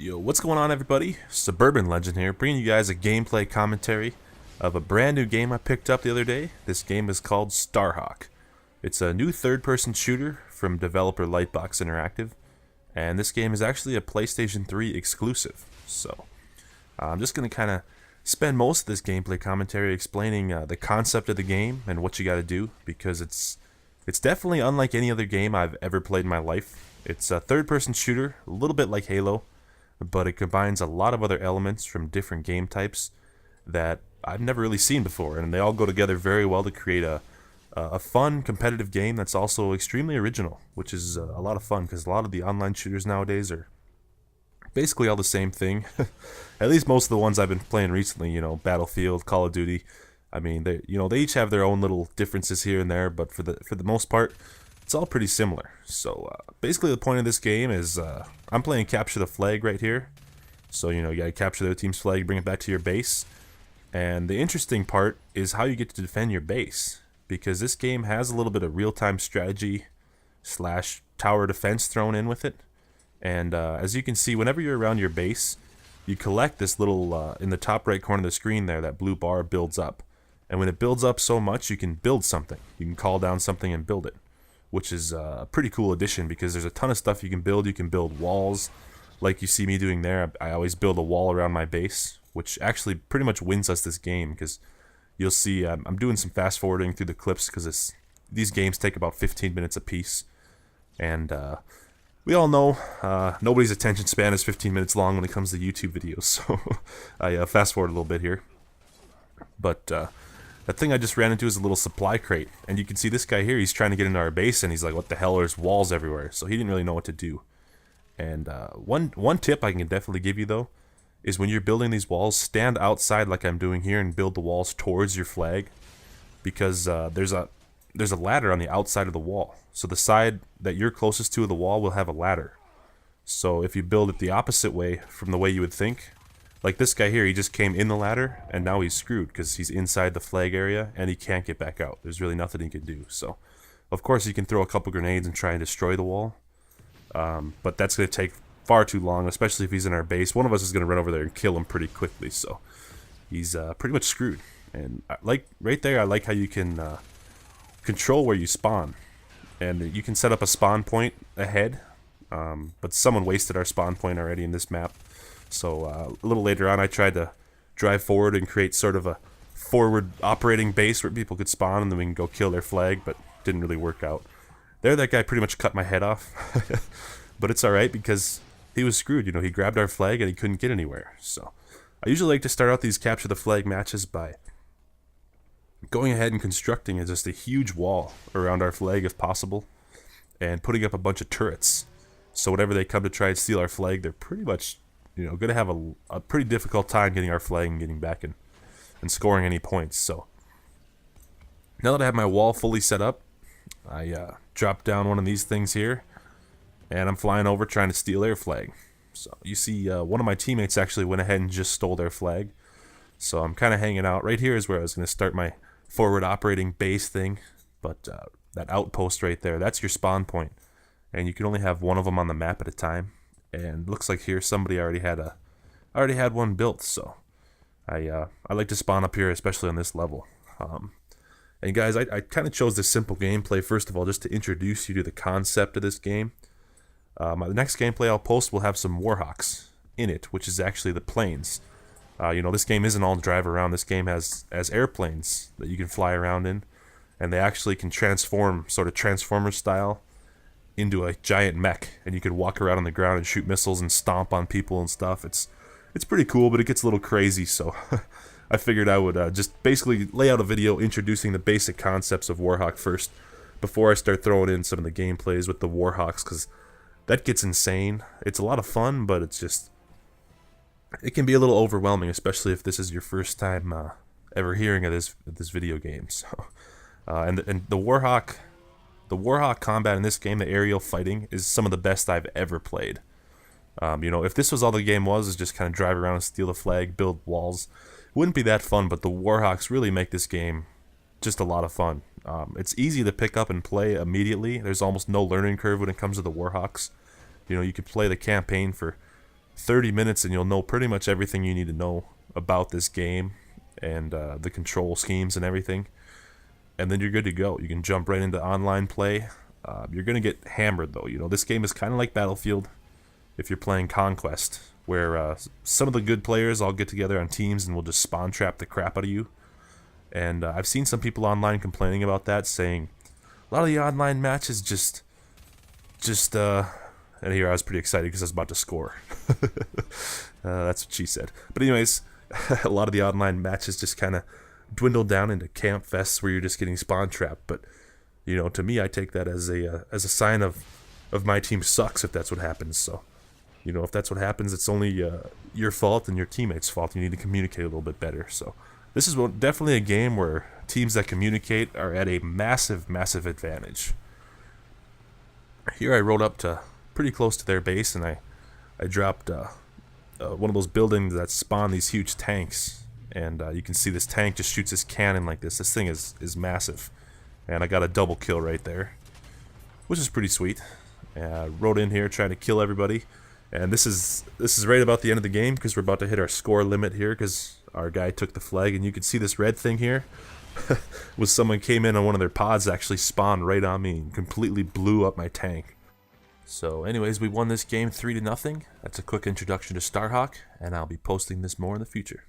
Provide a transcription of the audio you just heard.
Yo, what's going on, everybody? Suburban Legend here, bringing you guys a gameplay commentary of a brand new game I picked up the other day. This game is called Starhawk. It's a new third-person shooter from developer Lightbox Interactive, and this game is actually a PlayStation 3 exclusive. So, I'm just going to kind of spend most of this gameplay commentary explaining the concept of the game and what you got to do, because it's definitely unlike any other game I've ever played in my life. It's a third-person shooter, a little bit like Halo, but it combines a lot of other elements from different game types that I've never really seen before, and they all go together very well to create a fun, competitive game that's also extremely original, which is a lot of fun, because a lot of the online shooters nowadays are basically all the same thing. At least most of the ones I've been playing recently, Battlefield, Call of Duty. I mean, they each have their own little differences here and there, but for the most part, it's all pretty similar. So basically the point of this game is I'm playing capture the flag right here. So you gotta capture their team's flag, bring it back to your base. And the interesting part is how you get to defend your base, because this game has a little bit of real-time strategy slash tower defense thrown in with it. And as you can see, whenever you're around your base, you collect this little, in the top right corner of the screen there, that blue bar builds up. And when it builds up so much, you can build something. You can call down something and build it, which is a pretty cool addition, because there's a ton of stuff you can build. You can build walls, like you see me doing there. I always build a wall around my base, which actually pretty much wins us this game, because you'll see I'm doing some fast forwarding through the clips, because these games take about 15 minutes a piece, and we all know nobody's attention span is 15 minutes long when it comes to YouTube videos, so I fast forward a little bit here. But that thing I just ran into is a little supply crate, and you can see this guy here, he's trying to get into our base, and he's like, what the hell, there's walls everywhere, so he didn't really know what to do. And one tip I can definitely give you, though, is when you're building these walls, stand outside like I'm doing here and build the walls towards your flag, because there's a ladder on the outside of the wall, so the side that you're closest to the wall will have a ladder. So if you build it the opposite way from the way you would think, like this guy here, he just came in the ladder, and now he's screwed because he's inside the flag area, and he can't get back out. There's really nothing he can do. So, of course, you can throw a couple grenades and try and destroy the wall, but that's going to take far too long, especially if he's in our base. One of us is going to run over there and kill him pretty quickly, so he's pretty much screwed. And like right there, I like how you can control where you spawn, and you can set up a spawn point ahead, but someone wasted our spawn point already in this map. So a little later on, I tried to drive forward and create sort of a forward operating base where people could spawn, and then we can go kill their flag, but didn't really work out. There, that guy pretty much cut my head off, but it's alright, because he was screwed. He grabbed our flag and he couldn't get anywhere. So I usually like to start out these capture the flag matches by going ahead and constructing just a huge wall around our flag if possible, and putting up a bunch of turrets. So whenever they come to try and steal our flag, they're pretty much going to have a pretty difficult time getting our flag and getting back and scoring any points. So now that I have my wall fully set up, I dropped down one of these things here, and I'm flying over trying to steal their flag. So you see one of my teammates actually went ahead and just stole their flag. So I'm kind of hanging out. Right here is where I was going to start my forward operating base thing, but that outpost right there, that's your spawn point, and you can only have one of them on the map at a time. And looks like here somebody already had one built, so I like to spawn up here, especially on this level. And guys, I kind of chose this simple gameplay first of all just to introduce you to the concept of this game. The next gameplay I'll post will have some Warhawks in it, which is actually the planes. This game isn't all drive around. This game has airplanes that you can fly around in, and they actually can transform, sort of Transformers style, into a giant mech, and you can walk around on the ground and shoot missiles and stomp on people and stuff. It's pretty cool, but it gets a little crazy, so I figured I would just basically lay out a video introducing the basic concepts of Warhawk first, before I start throwing in some of the gameplays with the Warhawks, because that gets insane. It's a lot of fun, but it can be a little overwhelming, especially if this is your first time ever hearing of this video game. So, and the Warhawk combat in this game, the aerial fighting, is some of the best I've ever played. If this was all the game was just kind of drive around and steal a flag, build walls, it wouldn't be that fun, but the Warhawks really make this game just a lot of fun. It's easy to pick up and play immediately. There's almost no learning curve when it comes to the Warhawks. You can play the campaign for 30 minutes and you'll know pretty much everything you need to know about this game and the control schemes and everything. And then you're good to go. You can jump right into online play. You're going to get hammered though. You know, this game is kind of like Battlefield if you're playing Conquest, where some of the good players all get together on teams and will just spawn trap the crap out of you. And I've seen some people online complaining about that, saying a lot of the online matches and here I was pretty excited because I was about to score. That's what she said. But anyways, a lot of the online matches just kind of dwindle down into camp fests where you're just getting spawn trapped. But you know, to me, I take that as a sign of my team sucks if that's what happens. So, you know, if that's what happens, it's only your fault and your teammates' fault. You need to communicate a little bit better. So this is definitely a game where teams that communicate are at a massive, massive advantage. Here I rode up to pretty close to their base, and I dropped one of those buildings that spawn these huge tanks. And you can see this tank just shoots this cannon like this. This thing is massive. And I got a double kill right there, which is pretty sweet. I rode in here trying to kill everybody. And this is right about the end of the game because we're about to hit our score limit here because our guy took the flag. And you can see this red thing here was someone came in on one of their pods, actually spawned right on me and completely blew up my tank. So anyways, we won this game 3-0. That's a quick introduction to Starhawk, and I'll be posting this more in the future.